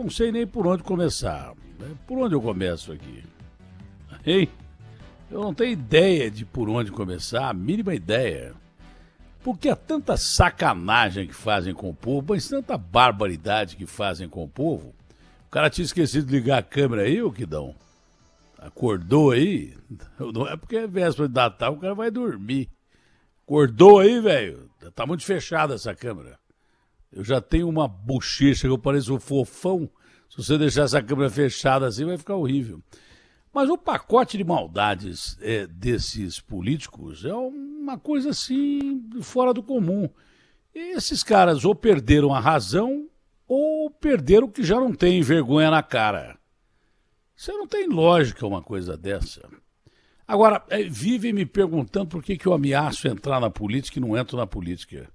não sei nem por onde começar. Por onde eu começo aqui? Hein? Eu não tenho ideia de por onde começar, a mínima ideia. Porque há tanta sacanagem que fazem com o povo, mas tanta barbaridade que fazem com o povo. O cara tinha esquecido de ligar a câmera aí, ô Quidão? Acordou aí? Não é porque é véspera de Natal, o cara vai dormir. Acordou aí, velho? Tá muito fechada essa câmera. Eu já tenho uma bochecha que eu pareço um fofão. Se você deixar essa câmera fechada assim, vai ficar horrível. Mas o pacote de maldades desses políticos é uma coisa assim, fora do comum. E esses caras ou perderam a razão ou perderam que já não tem vergonha na cara. Você não tem lógica uma coisa dessa. Agora, vivem me perguntando por que eu ameaço entrar na política e não entro na política.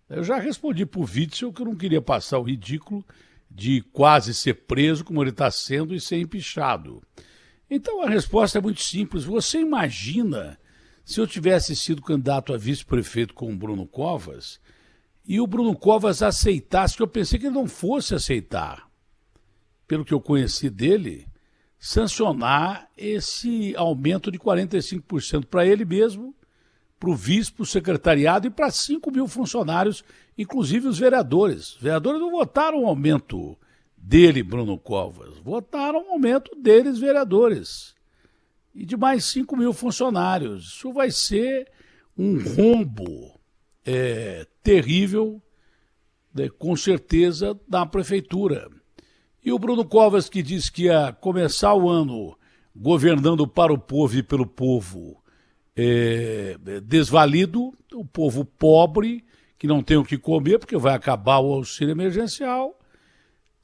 Eu já respondi pro Witzel que eu não queria passar o ridículo de quase ser preso como ele está sendo e ser empichado. Então a resposta é muito simples. Você imagina se eu tivesse sido candidato a vice-prefeito com o Bruno Covas e o Bruno Covas aceitasse, que eu pensei que ele não fosse aceitar, pelo que eu conheci dele, sancionar esse aumento de 45% para ele mesmo, para o vice, para o secretariado e para 5 mil funcionários, inclusive os vereadores. Os vereadores não votaram o aumento dele, Bruno Covas, votaram o aumento deles, vereadores. E de mais 5 mil funcionários. Isso vai ser um rombo terrível, com certeza, da prefeitura. E o Bruno Covas, que disse que ia começar o ano governando para o povo e pelo povo, desvalido, o povo pobre, que não tem o que comer, porque vai acabar o auxílio emergencial,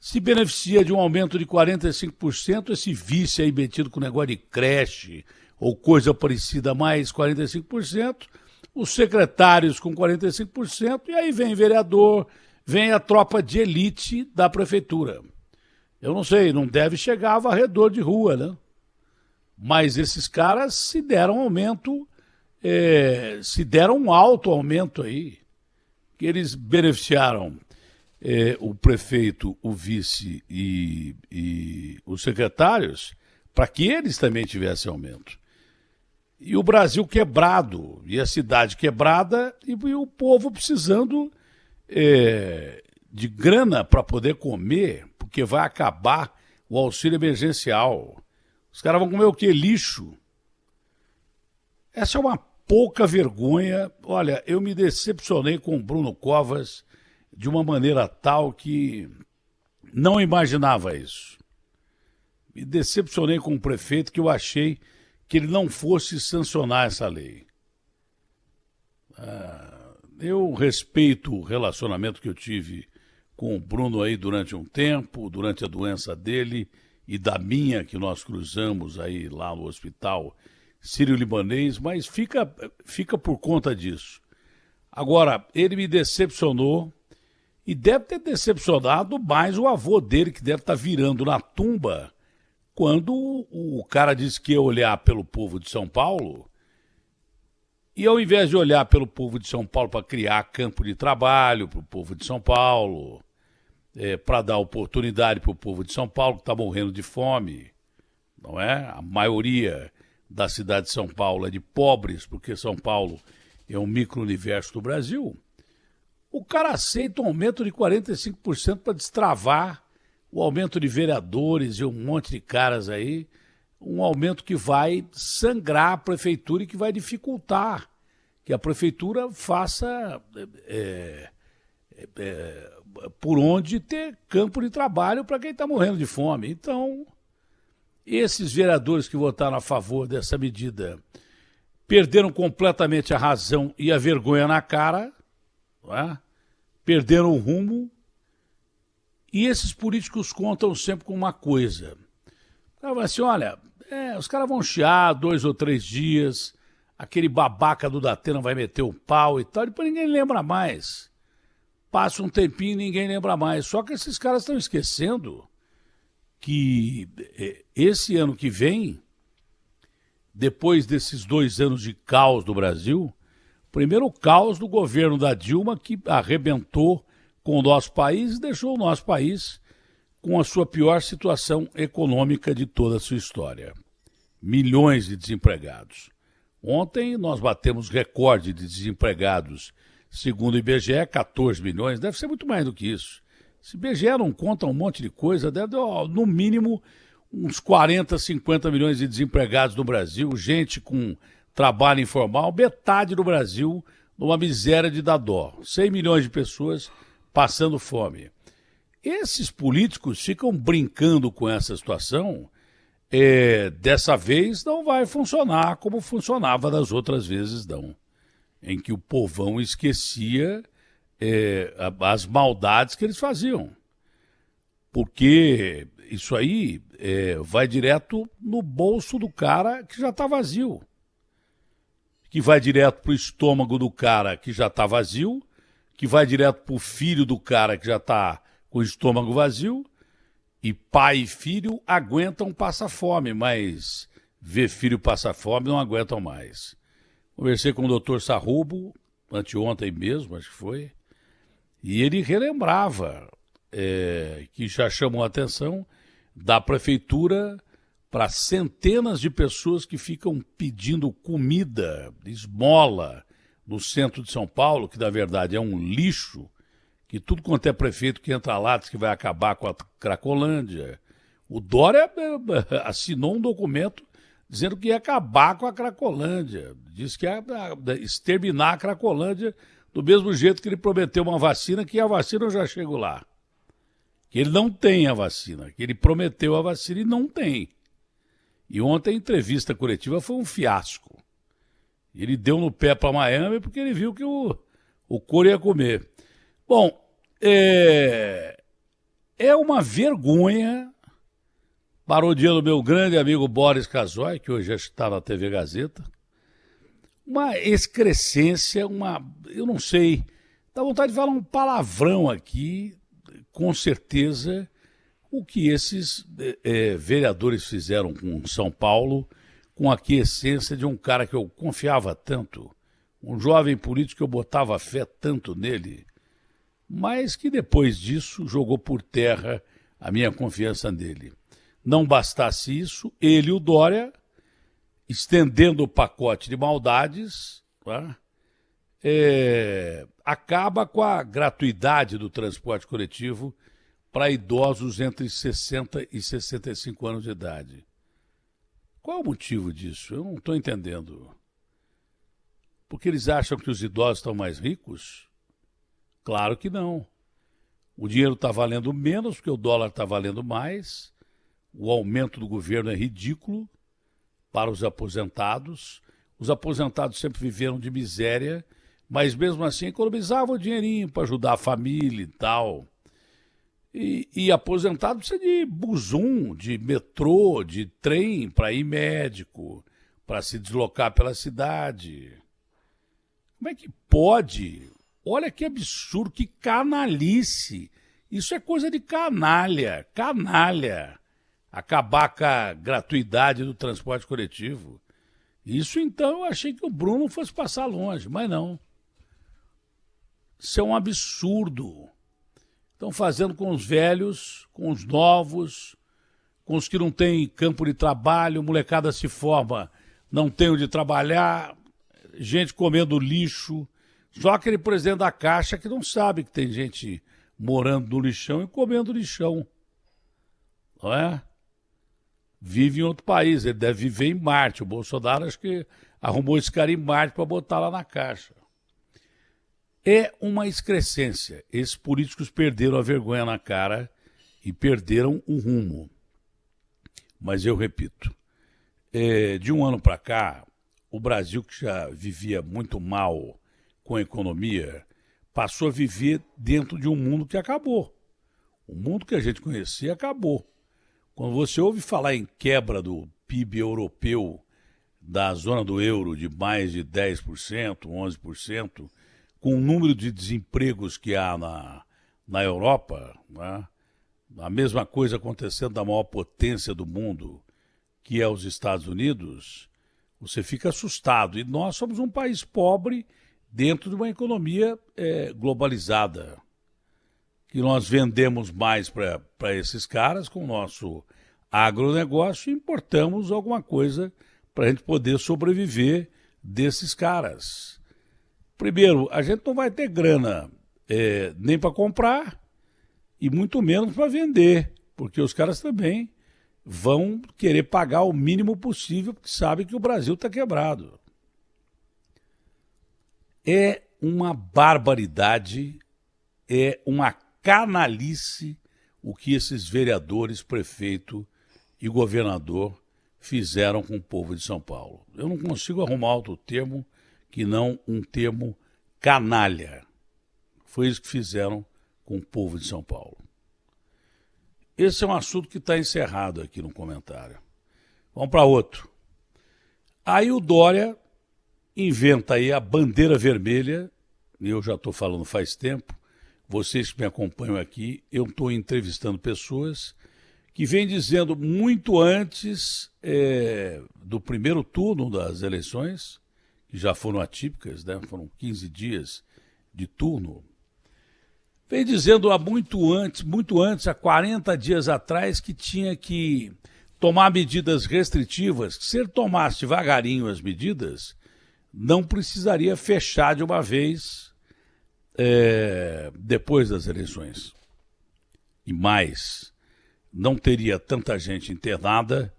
se beneficia de um aumento de 45%, esse vice aí metido com negócio de creche ou coisa parecida, mais 45%, os secretários com 45%, e aí vem vereador, vem a tropa de elite da prefeitura. Eu não sei, não deve chegar a varredor de rua, né? Mas esses caras se deram aumento, se deram um alto aumento aí, que eles beneficiaram o prefeito, o vice e os secretários, para que eles também tivessem aumento. E o Brasil quebrado, e a cidade quebrada, e o povo precisando de grana para poder comer, porque vai acabar o auxílio emergencial. Os caras vão comer o quê? Lixo. Essa é uma pouca vergonha. Olha, eu me decepcionei com o Bruno Covas de uma maneira tal que não imaginava isso. Me decepcionei com o prefeito, que eu achei que ele não fosse sancionar essa lei. Eu respeito o relacionamento que eu tive com o Bruno aí durante um tempo, durante a doença dele e da minha, que nós cruzamos aí lá no hospital sírio-libanês, mas fica por conta disso. Agora, ele me decepcionou e deve ter decepcionado mais o avô dele, que deve estar virando na tumba, quando o cara disse que ia olhar pelo povo de São Paulo, e ao invés de olhar pelo povo de São Paulo para criar campo de trabalho para o povo de São Paulo, para dar oportunidade para o povo de São Paulo, que está morrendo de fome, não é? A maioria da cidade de São Paulo é de pobres, porque São Paulo é um micro-universo do Brasil. O cara aceita um aumento de 45% para destravar o aumento de vereadores e um monte de caras aí, um aumento que vai sangrar a prefeitura e que vai dificultar que a prefeitura faça por onde ter campo de trabalho para quem está morrendo de fome. Então, esses vereadores que votaram a favor dessa medida perderam completamente a razão e a vergonha na cara, não é? Perderam o rumo. E esses políticos contam sempre com uma coisa. O cara vai assim, olha, os caras vão chiar 2 ou 3 dias, aquele babaca do Datena vai meter o pau e tal, depois ninguém lembra mais. Passa um tempinho e ninguém lembra mais. Só que esses caras estão esquecendo que esse ano que vem, depois desses 2 anos de caos do Brasil, primeiro o caos do governo da Dilma, que arrebentou com o nosso país e deixou o nosso país com a sua pior situação econômica de toda a sua história. Milhões de desempregados. Ontem nós batemos recorde de desempregados, segundo o IBGE, 14 milhões, deve ser muito mais do que isso. Se o IBGE não conta um monte de coisa, deve dar, no mínimo, uns 40, 50 milhões de desempregados no Brasil, gente com trabalho informal, metade do Brasil numa miséria de dar dó. 100 milhões de pessoas passando fome. Esses políticos ficam brincando com essa situação. Dessa vez não vai funcionar como funcionava das outras vezes, não. Em que o povão esquecia as maldades que eles faziam. Porque isso aí vai direto no bolso do cara que já está vazio. Que vai direto para o estômago do cara que já está vazio, que vai direto para o filho do cara que já está com o estômago vazio, e pai e filho aguentam passar fome, mas ver filho passar fome não aguentam mais. Conversei com o doutor Sarrubo, anteontem mesmo, acho que foi, e ele relembrava que já chamou a atenção da prefeitura para centenas de pessoas que ficam pedindo comida, esmola, no centro de São Paulo, que na verdade é um lixo, que tudo quanto é prefeito que entra lá diz que vai acabar com a Cracolândia. O Dória assinou um documento dizendo que ia acabar com a Cracolândia. Disse que ia exterminar a Cracolândia do mesmo jeito que ele prometeu uma vacina, que a vacina eu já chego lá. Que ele não tem a vacina, que ele prometeu a vacina e não tem. E ontem a entrevista coletiva foi um fiasco. Ele deu no pé para Miami porque ele viu que o couro ia comer. Bom, é uma vergonha, parodiando meu grande amigo Boris Casoy, que hoje está na TV Gazeta, uma excrescência, eu não sei, dá vontade de falar um palavrão aqui, com certeza, o que esses vereadores fizeram com São Paulo, com a aquiescência de um cara que eu confiava tanto, um jovem político que eu botava fé tanto nele, mas que depois disso jogou por terra a minha confiança nele. Não bastasse isso, ele e o Dória, estendendo o pacote de maldades, tá? Acaba com a gratuidade do transporte coletivo para idosos entre 60 e 65 anos de idade. Qual é o motivo disso? Eu não estou entendendo. Porque eles acham que os idosos estão mais ricos? Claro que não. O dinheiro está valendo menos, porque o dólar está valendo mais. O aumento do governo é ridículo para os aposentados. Os aposentados sempre viveram de miséria, mas mesmo assim economizavam dinheirinho para ajudar a família e tal. E aposentado precisa de busum, de metrô, de trem para ir médico, para se deslocar pela cidade. Como é que pode? Olha que absurdo, que canalice. Isso é coisa de canalha, canalha. Acabar com a gratuidade do transporte coletivo. Isso então eu achei que o Bruno fosse passar longe, mas não. Isso é um absurdo. Estão fazendo com os velhos, com os novos, com os que não têm campo de trabalho, molecada se forma, não tem onde trabalhar, gente comendo lixo. Só aquele presidente da Caixa que não sabe que tem gente morando no lixão e comendo lixão. Não é? Vive em outro país, ele deve viver em Marte. O Bolsonaro acho que arrumou esse cara em Marte para botar lá na Caixa. É uma excrescência. Esses políticos perderam a vergonha na cara e perderam o rumo. Mas eu repito, de um ano para cá, o Brasil, que já vivia muito mal com a economia, passou a viver dentro de um mundo que acabou. O mundo que a gente conhecia acabou. Quando você ouve falar em quebra do PIB europeu da zona do euro de mais de 10%, 11%, com o número de desempregos que há na Europa, né? A mesma coisa acontecendo na maior potência do mundo, que é os Estados Unidos, você fica assustado. E nós somos um país pobre dentro de uma economia globalizada. que nós vendemos mais para esses caras com o nosso agronegócio e importamos alguma coisa para a gente poder sobreviver desses caras. Primeiro, a gente não vai ter grana nem para comprar e muito menos para vender, porque os caras também vão querer pagar o mínimo possível, porque sabem que o Brasil está quebrado. É uma barbaridade, é uma canalice o que esses vereadores, prefeito e governador fizeram com o povo de São Paulo. Eu não consigo arrumar outro termo que não um termo canalha. Foi isso que fizeram com o povo de São Paulo. Esse é um assunto que está encerrado aqui no comentário. Vamos para outro. Aí o Dória inventa aí a bandeira vermelha, e eu já estou falando faz tempo, vocês que me acompanham aqui, eu estou entrevistando pessoas que vêm dizendo muito antes do primeiro turno das eleições, que já foram atípicas, né? Foram 15 dias de turno, vem dizendo muito antes, há 40 dias atrás, que tinha que tomar medidas restritivas, que se ele tomasse devagarinho as medidas, não precisaria fechar de uma vez depois das eleições. E mais, não teria tanta gente internada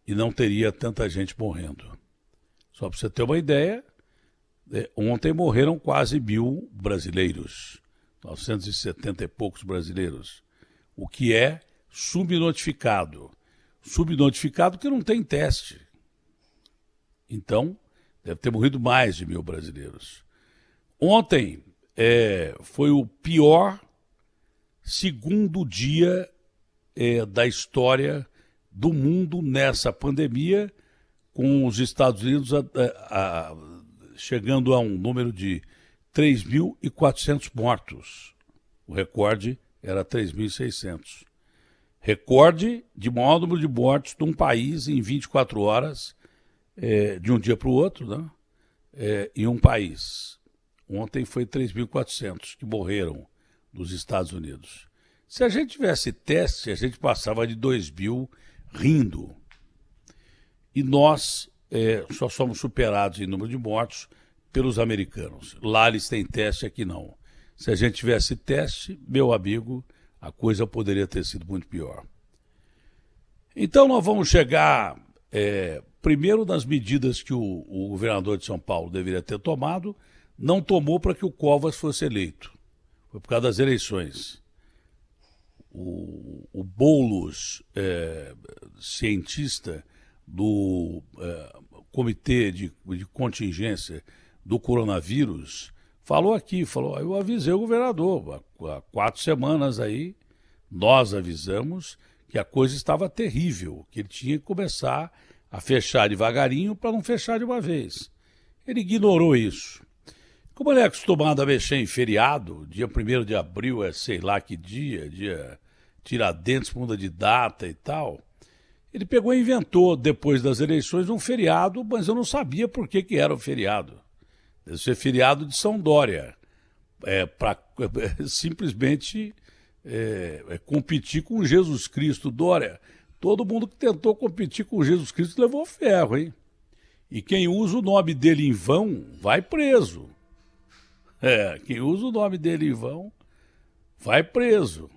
e não teria tanta gente morrendo. Só para você ter uma ideia, ontem morreram quase 1.000 brasileiros, 970 e poucos brasileiros, o que é subnotificado. Subnotificado que não tem teste. Então, deve ter morrido mais de 1.000 brasileiros. Ontem foi o pior segundo dia da história do mundo nessa pandemia, com os Estados Unidos chegando a um número de 3.400 mortos. O recorde era 3.600. Recorde de maior número de mortos de um país em 24 horas, de um dia para o outro, né? Em um país. Ontem foi 3.400 que morreram nos Estados Unidos. Se a gente tivesse teste, a gente passava de 2.000 rindo. E nós só somos superados em número de mortos pelos americanos. Lá eles têm teste, aqui não. Se a gente tivesse teste, meu amigo, a coisa poderia ter sido muito pior. Então nós vamos chegar primeiro nas medidas que o governador de São Paulo deveria ter tomado, não tomou para que o Covas fosse eleito. Foi por causa das eleições. O Boulos, cientista do Comitê de Contingência do Coronavírus, falou, eu avisei o governador, há 4 semanas aí, nós avisamos que a coisa estava terrível, que ele tinha que começar a fechar devagarinho para não fechar de uma vez. Ele ignorou isso. Como ele é acostumado a mexer em feriado, dia 1º de abril sei lá que dia Tiradentes, muda de data e tal, ele pegou e inventou, depois das eleições, um feriado, mas eu não sabia por que era o feriado. Deve ser feriado de São Dória, para simplesmente competir com Jesus Cristo. Dória, todo mundo que tentou competir com Jesus Cristo levou ferro, hein? E quem usa o nome dele em vão vai preso. Quem usa o nome dele em vão vai preso.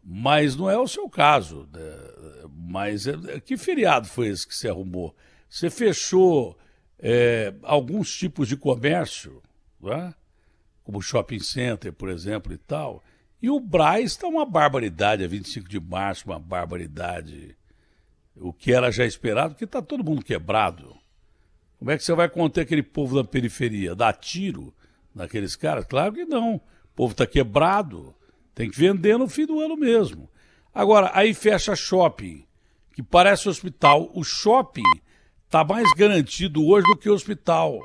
Mas não é o seu caso. Mas que feriado foi esse que você arrumou? Você fechou alguns tipos de comércio, né? Como shopping center, por exemplo, e tal. E o Brás está uma barbaridade, a 25 de março, uma barbaridade. O que era já esperado, porque está todo mundo quebrado. Como é que você vai conter aquele povo da periferia? Dar tiro naqueles caras? Claro que não. O povo está quebrado. Tem que vender no fim do ano mesmo. Agora, aí fecha shopping, que parece hospital. O shopping está mais garantido hoje do que o hospital.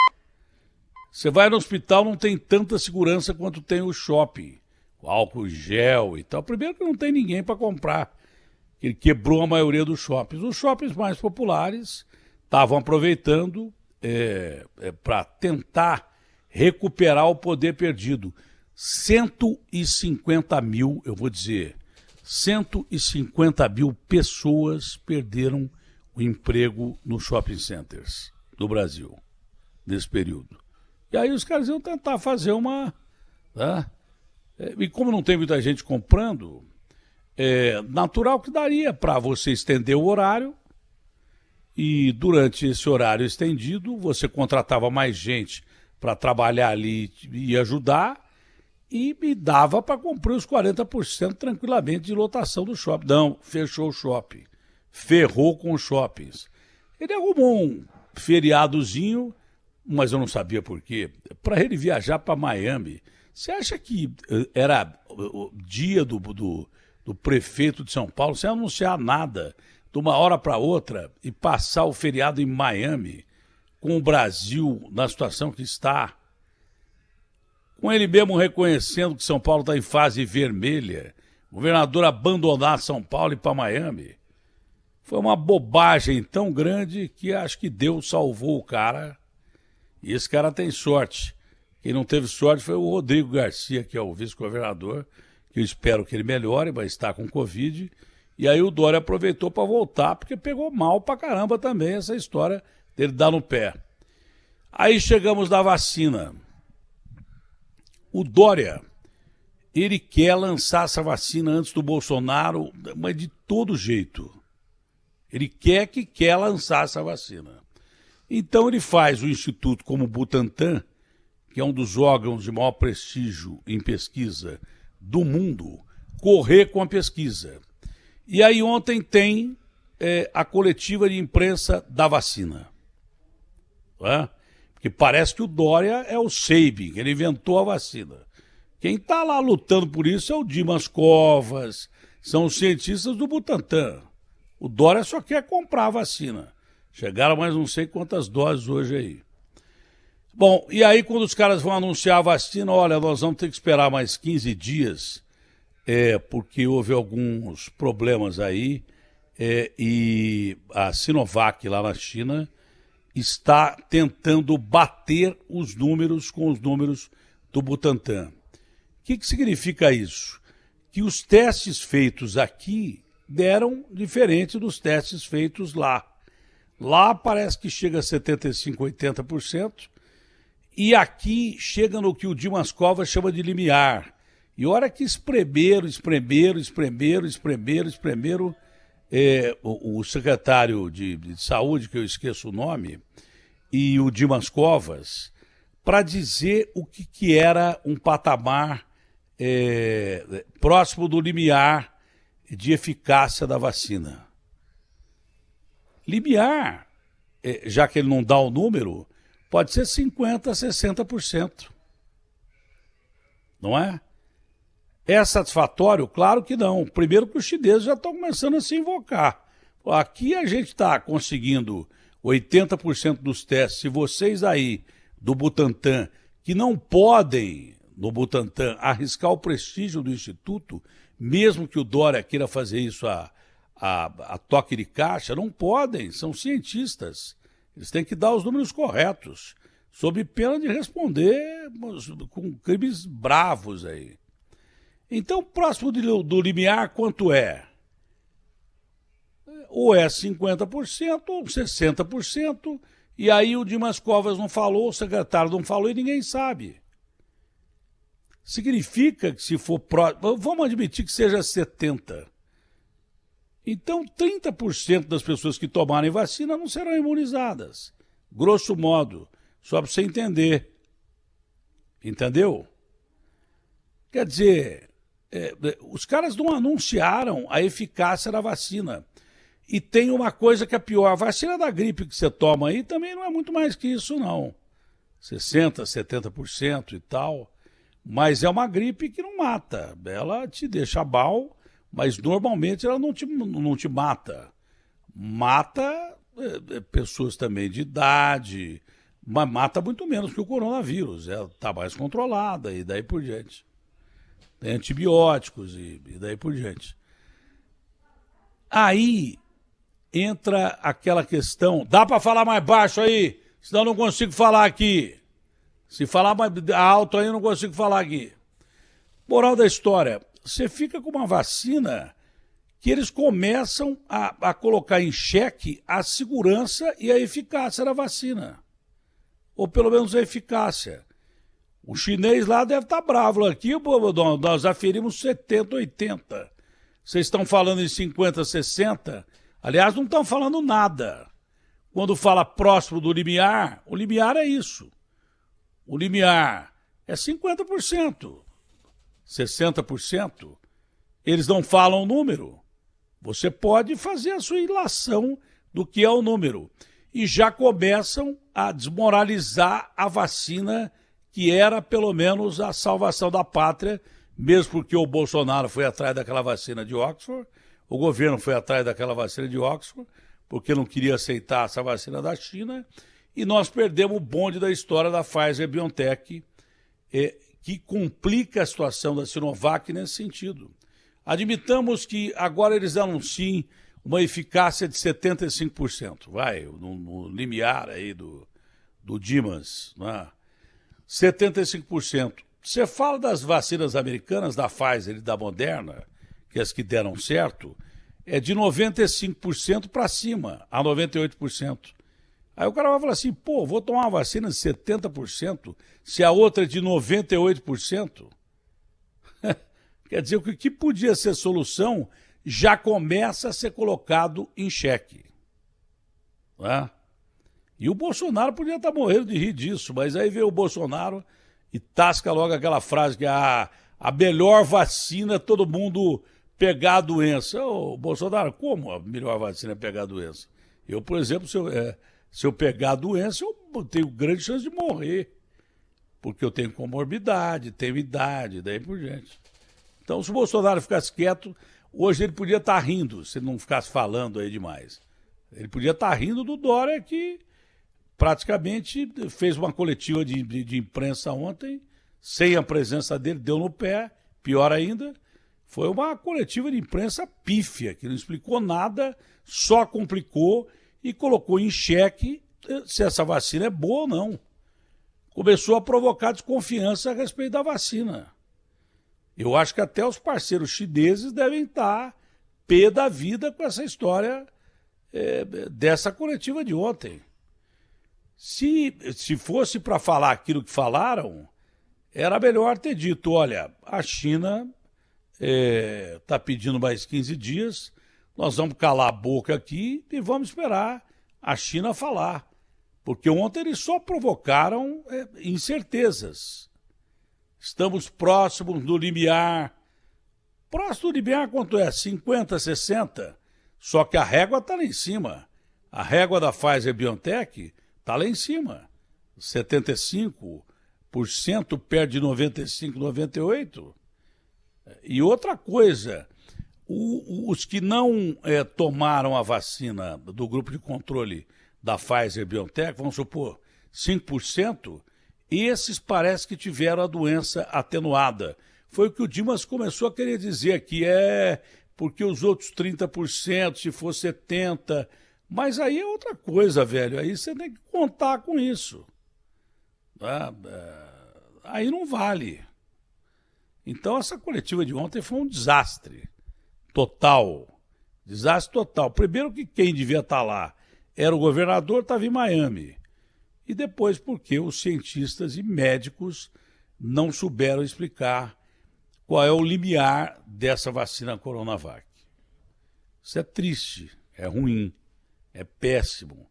Você vai no hospital, não tem tanta segurança quanto tem o shopping. O álcool gel e tal. Primeiro que não tem ninguém para comprar. Ele quebrou a maioria dos shoppings. Os shoppings mais populares estavam aproveitando para tentar recuperar o poder perdido. 150 mil, eu vou dizer, 150 mil pessoas perderam o emprego nos shopping centers do Brasil, nesse período. E aí os caras iam tentar fazer uma... Tá? E como não tem muita gente comprando, é natural que daria para você estender o horário e durante esse horário estendido você contratava mais gente para trabalhar ali e ajudar e me dava para cumprir os 40% tranquilamente de lotação do shopping. Não, fechou o shopping, ferrou com os shoppings. Ele arrumou um feriadozinho, mas eu não sabia por quê, para ele viajar para Miami. Você acha que era o dia do prefeito de São Paulo sem anunciar nada, de uma hora para outra, e passar o feriado em Miami, com o Brasil na situação que está, com ele mesmo reconhecendo que São Paulo está em fase vermelha, o governador abandonar São Paulo e ir para Miami? Foi uma bobagem tão grande que acho que Deus salvou o cara, e esse cara tem sorte. Quem não teve sorte foi o Rodrigo Garcia, que é o vice-governador, que eu espero que ele melhore, mas está com Covid. E aí o Dória aproveitou para voltar, porque pegou mal pra caramba também essa história dele dar no pé. Aí chegamos na vacina. O Dória, ele quer lançar essa vacina antes do Bolsonaro, mas de todo jeito. Ele quer lançar essa vacina. Então ele faz o instituto como o Butantan, que é um dos órgãos de maior prestígio em pesquisa do mundo, correr com a pesquisa. E aí ontem tem a coletiva de imprensa da vacina. Tá? Porque parece que o Dória é o Sabin, ele inventou a vacina. Quem está lá lutando por isso é o Dimas Covas, são os cientistas do Butantan. O Dória só quer comprar a vacina. Chegaram mais não sei quantas doses hoje aí. Bom, e aí quando os caras vão anunciar a vacina, olha, nós vamos ter que esperar mais 15 dias, porque houve alguns problemas aí, e a Sinovac lá na China está tentando bater os números com os números do Butantan. O que significa isso? Que os testes feitos aqui deram diferente dos testes feitos lá. Lá parece que chega a 75%, 80%, e aqui chega no que o Dimas Covas chama de limiar. E a hora que espremeram, o secretário de saúde, que eu esqueço o nome, e o Dimas Covas, para dizer o que era um patamar próximo do limiar de eficácia da vacina. Limiar, já que ele não dá o número, pode ser 50%, 60%. Não é? É satisfatório? Claro que não. Primeiro que os chineses já estão começando a se invocar. Aqui a gente está conseguindo 80% dos testes. Se vocês aí do Butantan, que não podem, no Butantan, arriscar o prestígio do Instituto, mesmo que o Dória queira fazer isso a toque de caixa, não podem, são cientistas. Eles têm que dar os números corretos, sob pena de responder com crimes bravos aí. Então, próximo do limiar, quanto é? Ou é 50% ou 60%, e aí o Dimas Covas não falou, o secretário não falou e ninguém sabe. Significa que se for próximo, vamos admitir que seja 70%. Então, 30% das pessoas que tomarem vacina não serão imunizadas. Grosso modo, só para você entender. Entendeu? Quer dizer, os caras não anunciaram a eficácia da vacina. E tem uma coisa que é pior, a vacina da gripe que você toma aí também não é muito mais que isso, não. 60%, 70% e tal. Mas é uma gripe que não mata. Ela te deixa mal, mas normalmente ela não te mata. Mata pessoas também de idade, mas mata muito menos que o coronavírus. Ela está mais controlada e daí por diante. Tem antibióticos e daí por diante. Aí entra aquela questão, dá para falar mais baixo aí, senão eu não consigo falar aqui. Se falar mais alto aí eu não consigo falar aqui. Moral da história, você fica com uma vacina que eles começam a colocar em xeque a segurança e a eficácia da vacina. Ou pelo menos a eficácia. O chinês lá deve estar bravo. Aqui nós aferimos 70, 80. Vocês estão falando em 50, 60? Aliás, não estão falando nada. Quando fala próximo do limiar, o limiar é isso. O limiar é 50%, 60%. Eles não falam o número. Você pode fazer a sua ilação do que é o número. E já começam a desmoralizar a vacina, que era pelo menos a salvação da pátria, mesmo porque o Bolsonaro foi atrás daquela vacina de Oxford, o governo foi atrás daquela vacina de Oxford, porque não queria aceitar essa vacina da China, e nós perdemos o bonde da história da Pfizer-BioNTech, que complica a situação da Sinovac nesse sentido. Admitamos que agora eles anunciem uma eficácia de 75%, no limiar aí do Dimas, né? 75%. Você fala das vacinas americanas, da Pfizer e da Moderna, que as que deram certo, é de 95% para cima, a 98%. Aí o cara vai falar assim, pô, vou tomar uma vacina de 70%, se a outra é de 98%. Quer dizer, o que podia ser solução já começa a ser colocado em xeque. Né? E o Bolsonaro podia estar morrendo de rir disso, mas aí veio o Bolsonaro e tasca logo aquela frase que a melhor vacina é todo mundo pegar a doença. Ô, Bolsonaro, como a melhor vacina é pegar a doença? Eu, por exemplo, se eu pegar a doença, eu tenho grande chance de morrer, porque eu tenho comorbidade, tenho idade, daí por diante. Então, se o Bolsonaro ficasse quieto, hoje ele podia estar rindo, se ele não ficasse falando aí demais. Ele podia estar rindo do Dória, que praticamente fez uma coletiva de imprensa ontem, sem a presença dele, deu no pé, pior ainda. Foi uma coletiva de imprensa pífia, que não explicou nada, só complicou e colocou em xeque se essa vacina é boa ou não. Começou a provocar desconfiança a respeito da vacina. Eu acho que até os parceiros chineses devem estar pé da vida com essa história dessa coletiva de ontem. Se fosse para falar aquilo que falaram, era melhor ter dito, olha, a China está pedindo mais 15 dias, nós vamos calar a boca aqui e vamos esperar a China falar. Porque ontem eles só provocaram incertezas. Estamos próximos do limiar. Próximo do limiar quanto é? 50, 60? Só que a régua está lá em cima. A régua da Pfizer-BioNTech está lá em cima. 75% perto de 95%, 98%. E outra coisa, os que não tomaram a vacina do grupo de controle da Pfizer-BioNTech, vamos supor, 5%, esses parece que tiveram a doença atenuada. Foi o que o Dimas começou a querer dizer aqui, porque os outros 30%, se for 70%, mas aí é outra coisa, velho, aí você tem que contar com isso. Aí não vale. Então essa coletiva de ontem foi um desastre total. Desastre total. Primeiro que quem devia estar lá era o governador, estava em Miami. E depois porque os cientistas e médicos não souberam explicar qual é o limiar dessa vacina Coronavac. Isso é triste, é ruim, é péssimo.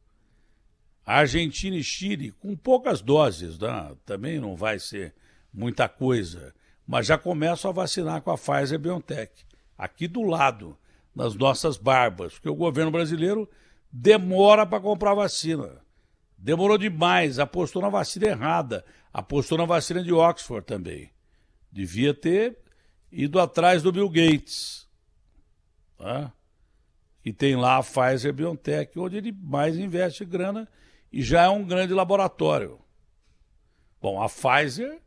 A Argentina e Chile, com poucas doses, né? Também não vai ser muita coisa, mas já começam a vacinar com a Pfizer-BioNTech, aqui do lado, nas nossas barbas, porque o governo brasileiro demora para comprar vacina. Demorou demais, apostou na vacina errada, apostou na vacina de Oxford também. Devia ter ido atrás do Bill Gates, tá? E tem lá a Pfizer-BioNTech, onde ele mais investe grana e já é um grande laboratório. Bom, a Pfizer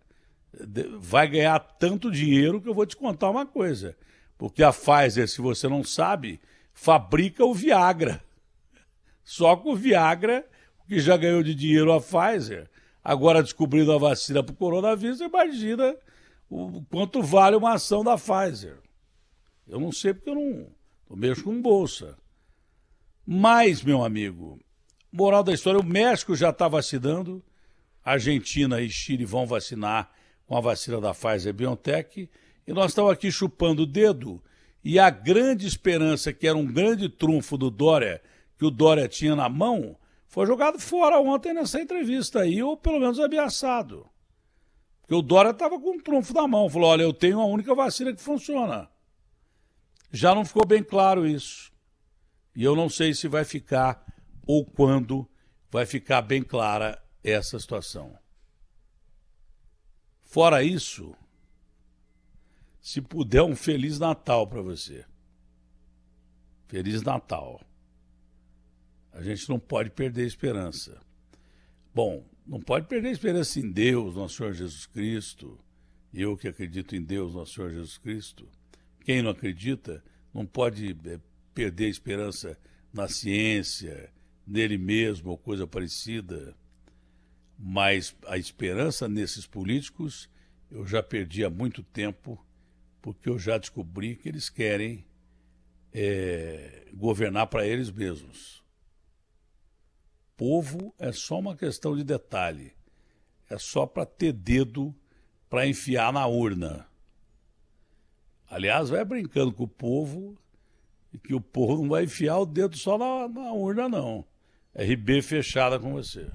vai ganhar tanto dinheiro que eu vou te contar uma coisa. Porque a Pfizer, se você não sabe, fabrica o Viagra. Só com o Viagra, que já ganhou de dinheiro a Pfizer, agora descobrindo a vacina para o coronavírus, imagina quanto vale uma ação da Pfizer. Eu não sei porque eu não mexo com bolsa. Mas, meu amigo, moral da história, o México já está vacinando, a Argentina e Chile vão vacinar com a vacina da Pfizer-BioNTech, e nós estamos aqui chupando o dedo, e a grande esperança, que era um grande trunfo do Dória, que o Dória tinha na mão, foi jogado fora ontem nessa entrevista aí, ou pelo menos ameaçado. Porque o Dória estava com um trunfo na mão, falou, olha, eu tenho a única vacina que funciona. Já não ficou bem claro isso. E eu não sei se vai ficar ou quando vai ficar bem clara essa situação. Fora isso, se puder, um Feliz Natal para você. Feliz Natal. A gente não pode perder a esperança. Bom, não pode perder a esperança em Deus, nosso Senhor Jesus Cristo. Eu que acredito em Deus, nosso Senhor Jesus Cristo. Quem não acredita não pode perder a esperança na ciência, nele mesmo ou coisa parecida. Mas a esperança nesses políticos eu já perdi há muito tempo, porque eu já descobri que eles querem governar para eles mesmos. Povo é só uma questão de detalhe. É só para ter dedo para enfiar na urna. Aliás, vai brincando com o povo, e que o povo não vai enfiar o dedo só na urna, não. RB fechada com você.